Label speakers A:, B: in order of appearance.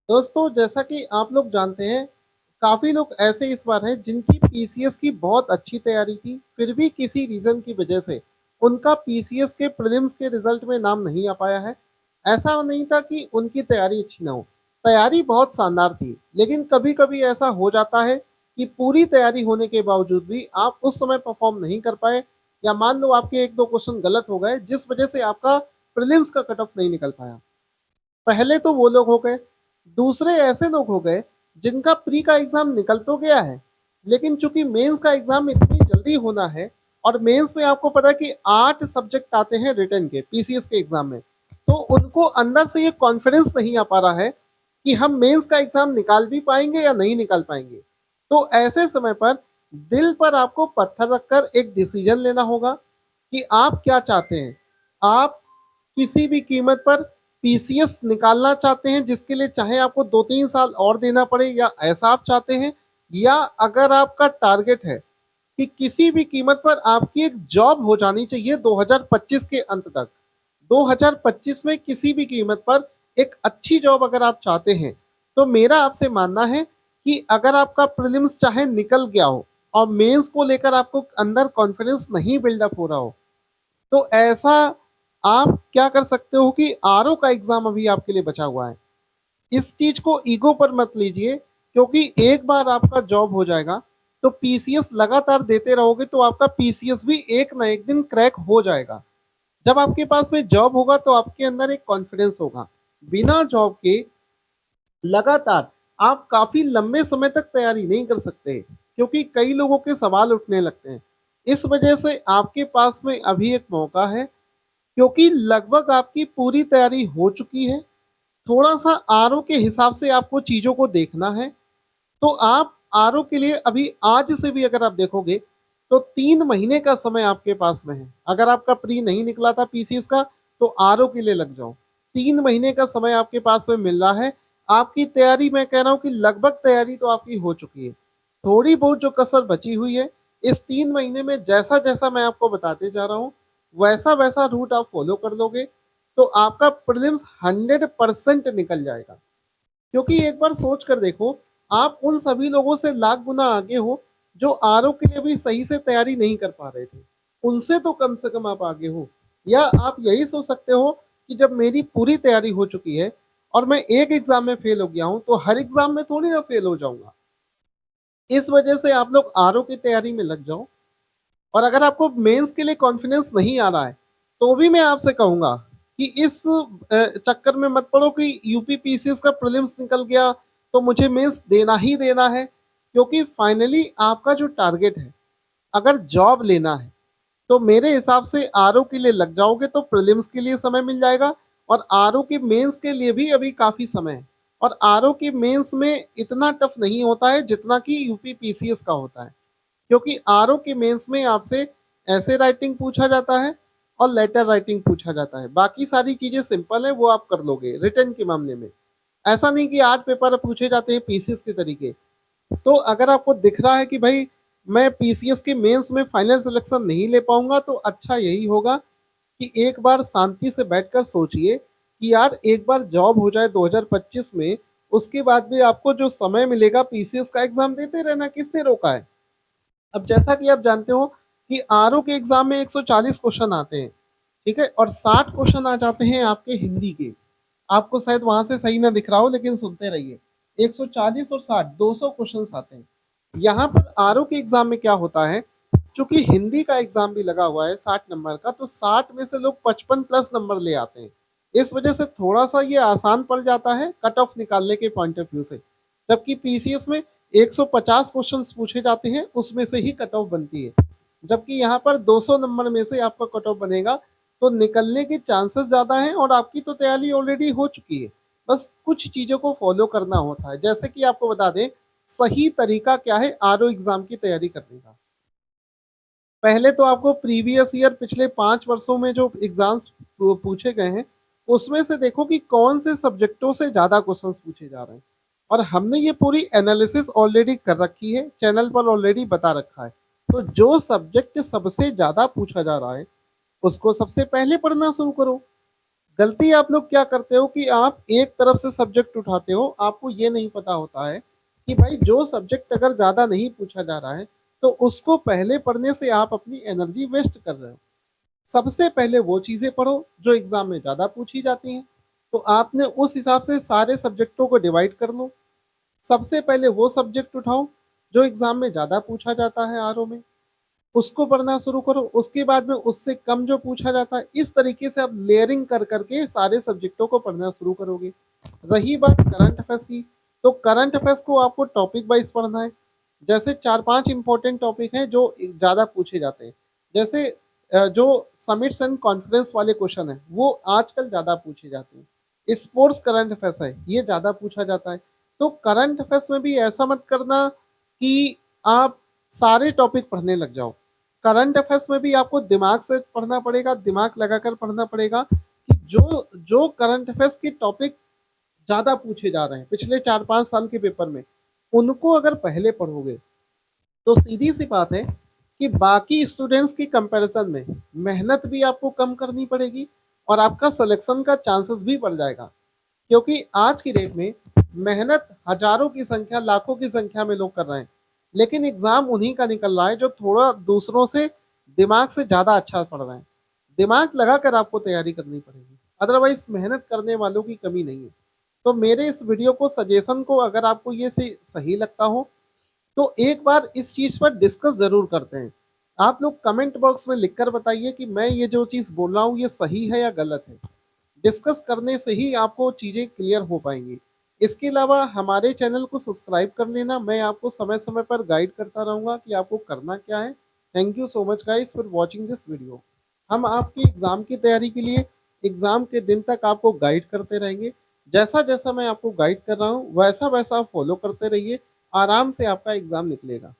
A: दोस्तों, जैसा कि आप लोग जानते हैं, काफ़ी लोग ऐसे इस बार हैं जिनकी पीसीएस की बहुत अच्छी तैयारी थी, फिर भी किसी रीज़न की वजह से उनका पीसीएस के प्रीलिम्स के रिजल्ट में नाम नहीं आ पाया है। ऐसा नहीं था कि उनकी तैयारी अच्छी ना हो, तैयारी बहुत शानदार थी, लेकिन कभी-कभी ऐसा हो जाता है कि पूरी तैयारी होने के बावजूद भी आप उस समय परफॉर्म नहीं कर पाए, या मान लो आपके 1-2 क्वेश्चन गलत हो गए, जिस वजह से आपका प्रीलिम्स का कट ऑफ नहीं निकल पाया। पहले तो वो लोग हो गए, दूसरे ऐसे लोग हो गए जिनका प्री का एग्जाम निकल तो गया है, लेकिन चूंकि मेंस का एग्जाम इतनी जल्दी होना है, और मेंस में आपको पता है कि 8 सब्जेक्ट आते हैं रिटर्न के पीसीएस के एग्जाम में, तो उनको अंदर से ये कॉन्फिडेंस नहीं आ पा रहा है कि हम मेंस का एग्जाम निकाल भी पाएंगे या नहीं निकाल पाएंगे। तो ऐसे समय पर दिल पर आपको पत्थर रखकर एक डिसीजन लेना होगा कि आप क्या चाहते हैं। आप किसी भी कीमत पर पीसीएस निकालना चाहते हैं, जिसके लिए चाहे आपको 2-3 साल और देना पड़े, या ऐसा आप चाहते हैं, या अगर आपका टारगेट है कि किसी भी कीमत पर आपकी एक जॉब हो जानी चाहिए 2025 के अंत तक, 2025 में किसी भी कीमत पर एक अच्छी जॉब अगर आप चाहते हैं, तो मेरा आपसे मानना है कि अगर आपका प्रीलिम्स चाहे निकल गया हो और मेंस को लेकर आपको अंदर कॉन्फिडेंस नहीं बिल्डअप हो रहा हो, तो ऐसा आप क्या कर सकते हो कि आरओ का एग्जाम अभी आपके लिए बचा हुआ है। इस चीज को ईगो पर मत लीजिए, क्योंकि एक बार आपका जॉब हो जाएगा तो पीसीएस लगातार देते रहोगे तो आपका पीसीएस भी एक ना एक दिन क्रैक हो जाएगा। जब आपके पास में जॉब होगा तो आपके अंदर एक कॉन्फिडेंस होगा। बिना जॉब के लगातार आप काफी लंबे समय तक तैयारी नहीं कर सकते, क्योंकि कई लोगों के सवाल उठने लगते हैं। इस वजह से आपके पास में अभी एक मौका है, क्योंकि लगभग आपकी पूरी तैयारी हो चुकी है। थोड़ा सा आरओ के हिसाब से आपको चीजों को देखना है। तो आप आरओ के लिए अभी आज से भी अगर आप देखोगे तो 3 महीने का समय आपके पास में है। अगर आपका प्री नहीं निकला था पीसीएस का, तो आरओ के लिए लग जाओ। 3 महीने का समय आपके पास में मिल रहा है। आपकी तैयारी, मैं कह रहा हूँ कि लगभग तैयारी तो आपकी हो चुकी है। थोड़ी बहुत जो कसर बची हुई है, इस 3 महीने में जैसा जैसा मैं आपको बताते जा रहा हूँ, वैसा वैसा रूट आप फॉलो कर लोगे, तो आपका प्रीलिम्स 100% निकल जाएगा। क्योंकि एक बार सोच कर देखो, आप उन सभी लोगों से लाख गुना आगे हो जो आरओ के लिए भी सही से तैयारी नहीं कर पा रहे थे। उनसे तो कम से कम आप आगे हो। या आप यही सोच सकते हो कि जब मेरी पूरी तैयारी हो चुकी है और मैं एक एग्जाम में फेल हो गया हूं, तो हर एग्जाम में थोड़ी ना फेल हो जाऊंगा। इस वजह से आप लोग आरओ की तैयारी में लग जाओ। और अगर आपको मेंस के लिए कॉन्फिडेंस नहीं आ रहा है, तो भी मैं आपसे कहूंगा कि इस चक्कर में मत पड़ो कि यूपी पीसीएस का प्रीलिम्स निकल गया तो मुझे मेंस देना ही देना है। क्योंकि फाइनली आपका जो टारगेट है, अगर जॉब लेना है, तो मेरे हिसाब से आरओ के लिए लग जाओगे तो प्रीलिम्स के लिए समय मिल जाएगा, और आरओ के मेंस के लिए भी अभी काफी समय है। और आरओ के मेंस में इतना टफ नहीं होता है जितना कि यूपी पीसीएस का होता है, क्योंकि आरओ के मेंस में आपसे ऐसे राइटिंग पूछा जाता है और लेटर राइटिंग पूछा जाता है। बाकी सारी चीजें सिंपल है, वो आप कर लोगे रिटर्न के मामले में। ऐसा नहीं कि 8 पेपर पूछे जाते हैं पीसीएस के तरीके। तो अगर आपको दिख रहा है कि भाई मैं पीसीएस के मेंस में फाइनल सिलेक्शन नहीं ले पाऊंगा, तो अच्छा यही होगा कि एक बार शांति से बैठकर सोचिए कि यार एक बार जॉब हो जाए 2025 में, उसके बाद भी आपको जो समय मिलेगा पीसीएस का एग्जाम देते रहना, किसने रोका है। अब जैसा कि आप जानते हो कि आरओ के एग्जाम में 140 क्वेश्चन आते हैं, ठीक है, और 60 क्वेश्चन आ जाते हैं आपके हिंदी के। आपको शायद वहां से सही ना दिख रहा हो, लेकिन सुनते रहिए। 140 और 60, 200 क्वेश्चन आते हैं। यहाँ पर आरओ के एग्जाम में क्या होता है, चूंकि हिंदी का एग्जाम भी लगा हुआ है 60 नंबर का, तो 60 में से लोग 55+ नंबर ले आते हैं। इस वजह से थोड़ा सा ये आसान पड़ जाता है कट ऑफ निकालने के पॉइंट ऑफ व्यू से। जबकि पीसीएस में 150 क्वेश्चंस पूछे जाते हैं, उसमें से ही कट ऑफ बनती है। जबकि यहाँ पर 200 नंबर में से आपका कट ऑफ बनेगा, तो निकलने के चांसेस ज्यादा हैं, और आपकी तो तैयारी ऑलरेडी हो चुकी है। बस कुछ चीजों को फॉलो करना होता है। जैसे कि आपको बता दें, सही तरीका क्या है आरओ एग्जाम की तैयारी करने का। पहले तो आपको प्रीवियस ईयर, पिछले 5 वर्षों में जो एग्जाम्स पूछे गए हैं, उसमें से देखो कि कौन से सब्जेक्टों से ज्यादा क्वेश्चंस पूछे जा रहे हैं। और हमने ये पूरी एनालिसिस ऑलरेडी कर रखी है, चैनल पर ऑलरेडी बता रखा है। तो जो सब्जेक्ट सबसे ज्यादा पूछा जा रहा है, उसको सबसे पहले पढ़ना शुरू करो। गलती आप लोग क्या करते हो कि आप एक तरफ से सब्जेक्ट उठाते हो, आपको ये नहीं पता होता है कि भाई जो सब्जेक्ट अगर ज़्यादा नहीं पूछा जा रहा है, तो उसको पहले पढ़ने से आप अपनी एनर्जी वेस्ट कर रहे हो। सबसे पहले वो चीज़ें पढ़ो जो एग्ज़ाम में ज़्यादा पूछी जाती हैं, तो आपने उस हिसाब से सारे सब्जेक्टों को डिवाइड कर लो। सबसे पहले वो सब्जेक्ट उठाओ जो एग्ज़ाम में ज़्यादा पूछा जाता है आरओ में, उसको पढ़ना शुरू करो। उसके बाद में उससे कम जो पूछा जाता है, इस तरीके से आप लेयरिंग कर करके सारे सब्जेक्टों को पढ़ना शुरू करोगे। रही बात करंट अफेयर्स की, तो करंट अफेयर्स को आपको टॉपिक वाइज पढ़ना है। जैसे 4-5 इंपॉर्टेंट टॉपिक हैं जो ज़्यादा पूछे जाते हैं। जैसे जो समिट्स एंड कॉन्फ्रेंस वाले क्वेश्चन है वो आजकल ज़्यादा पूछे जाते हैं। स्पोर्ट्स करंट अफेयर्स है, ये ज़्यादा पूछा जाता है। तो करंट अफेयर्स में भी ऐसा मत करना कि आप सारे टॉपिक पढ़ने लग जाओ। करंट अफेयर्स में भी आपको दिमाग से पढ़ना पड़ेगा, दिमाग लगाकर पढ़ना पड़ेगा कि जो जो करंट अफेयर्स के टॉपिक ज़्यादा पूछे जा रहे हैं पिछले 4-5 साल के पेपर में, उनको अगर पहले पढ़ोगे तो सीधी सी बात है कि बाकी स्टूडेंट्स की कंपैरिजन में मेहनत भी आपको कम करनी पड़ेगी और आपका सिलेक्शन का चांसेस भी बढ़ जाएगा। क्योंकि आज की डेट में मेहनत हजारों की संख्या, लाखों की संख्या में लोग कर रहे हैं, लेकिन एग्जाम उन्हीं का निकल रहा है जो थोड़ा दूसरों से दिमाग से ज़्यादा अच्छा पढ़ रहे हैं। दिमाग लगाकर आपको तैयारी करनी पड़ेगी, अदरवाइज मेहनत करने वालों की कमी नहीं है। तो मेरे इस वीडियो को सजेशन को अगर आपको ये सही लगता हो तो एक बार इस चीज़ पर डिस्कस ज़रूर करते हैं। आप लोग कमेंट बॉक्स में लिखकर बताइए कि मैं ये जो चीज़ बोल रहा हूँ ये सही है या गलत है। डिस्कस करने से ही आपको चीज़ें क्लियर हो पाएंगी। इसके अलावा हमारे चैनल को सब्सक्राइब कर लेना, मैं आपको समय समय पर गाइड करता रहूँगा कि आपको करना क्या है। Thank you so much guys for watching this video. हम आपकी एग्ज़ाम की तैयारी के लिए एग्ज़ाम के दिन तक आपको गाइड करते रहेंगे। जैसा जैसा मैं आपको गाइड कर रहा हूँ वैसा वैसा आप फॉलो करते रहिए, आराम से आपका एग्ज़ाम निकलेगा।